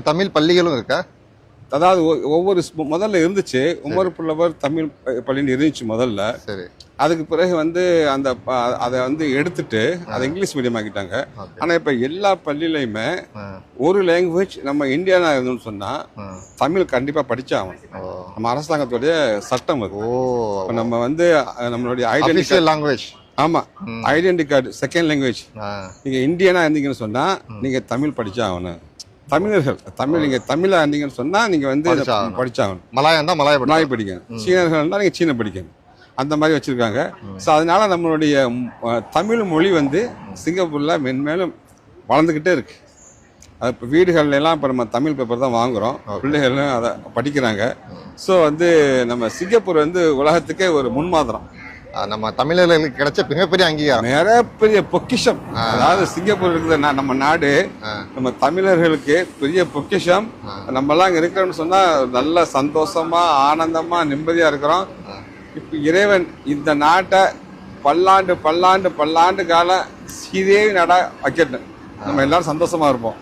தமிழ் பள்ளிகளும் இருக்கா? அதாவது ஒவ்வொரு முதல்ல இருந்துச்சு, உமர் புலவர் தமிழ் பள்ளின்னு இருந்துச்சு முதல்ல. சரி. அதுக்கு பிறகு வந்து அதை வந்து எடுத்துட்டு அதை இங்கிலீஷ் மீடியம் ஆக்கிட்டாங்க. ஆனால் இப்போ எல்லா பள்ளியிலையுமே ஒரு லாங்குவேஜ், நம்ம இந்தியானா இருந்தோம்னு சொன்னால் தமிழ் கண்டிப்பாக படிச்சாகணும். நம்ம அரசாங்கத்துடைய சட்டம் அது. இப்போ நம்ம வந்து நம்மளுடைய ஐடென்டிட்டி லாங்குவேஜ். ஆமாம், ஐடென்டி கார்டு செகண்ட் லாங்குவேஜ். நீங்கள் இந்தியனா இருந்தீங்கன்னு சொன்னால் நீங்கள் தமிழ் படிச்சாகணும். தமிழர்கள் நீங்கள் தமிழா இருந்தீங்கன்னு சொன்னால் நீங்கள் வந்து படிச்சாகணும். மலாய் படிக்கணும். சீனர்கள்னா நீங்கள் சீன படிக்கணும். அந்த மாதிரி வச்சுருக்காங்க. ஸோ அதனால நம்மளுடைய தமிழ் மொழி வந்து சிங்கப்பூரில் மென்மேலும் வளர்ந்துக்கிட்டே இருக்குது. அது இப்போ வீடுகள்லாம் இப்போ நம்ம தமிழ் பேப்பர் தான் வாங்குகிறோம், பிள்ளைகளும் அதை படிக்கிறாங்க. ஸோ வந்து நம்ம சிங்கப்பூர் வந்து உலகத்துக்கே ஒரு முன்மாதிரம். நம்ம தமிழர்களுக்கு கிடைச்ச மிகப்பெரிய அங்கீகாரம், மிகப்பெரிய பொக்கிஷம். அதாவது சிங்கப்பூர் இருக்குது நம்ம நாடு, நம்ம தமிழர்களுக்கு பெரிய பொக்கிஷம். நம்மலாம் இங்கே இருக்கிறோம்னு சொன்னால் நல்ல சந்தோஷமா ஆனந்தமா நிம்மதியாக இருக்கிறோம். இப்போ இறைவன் இந்த நாட்டை பல்லாண்டு காலம் சீதேவி நாடாக வைக்கட்டும். நம்ம எல்லாரும் சந்தோஷமா இருப்போம்.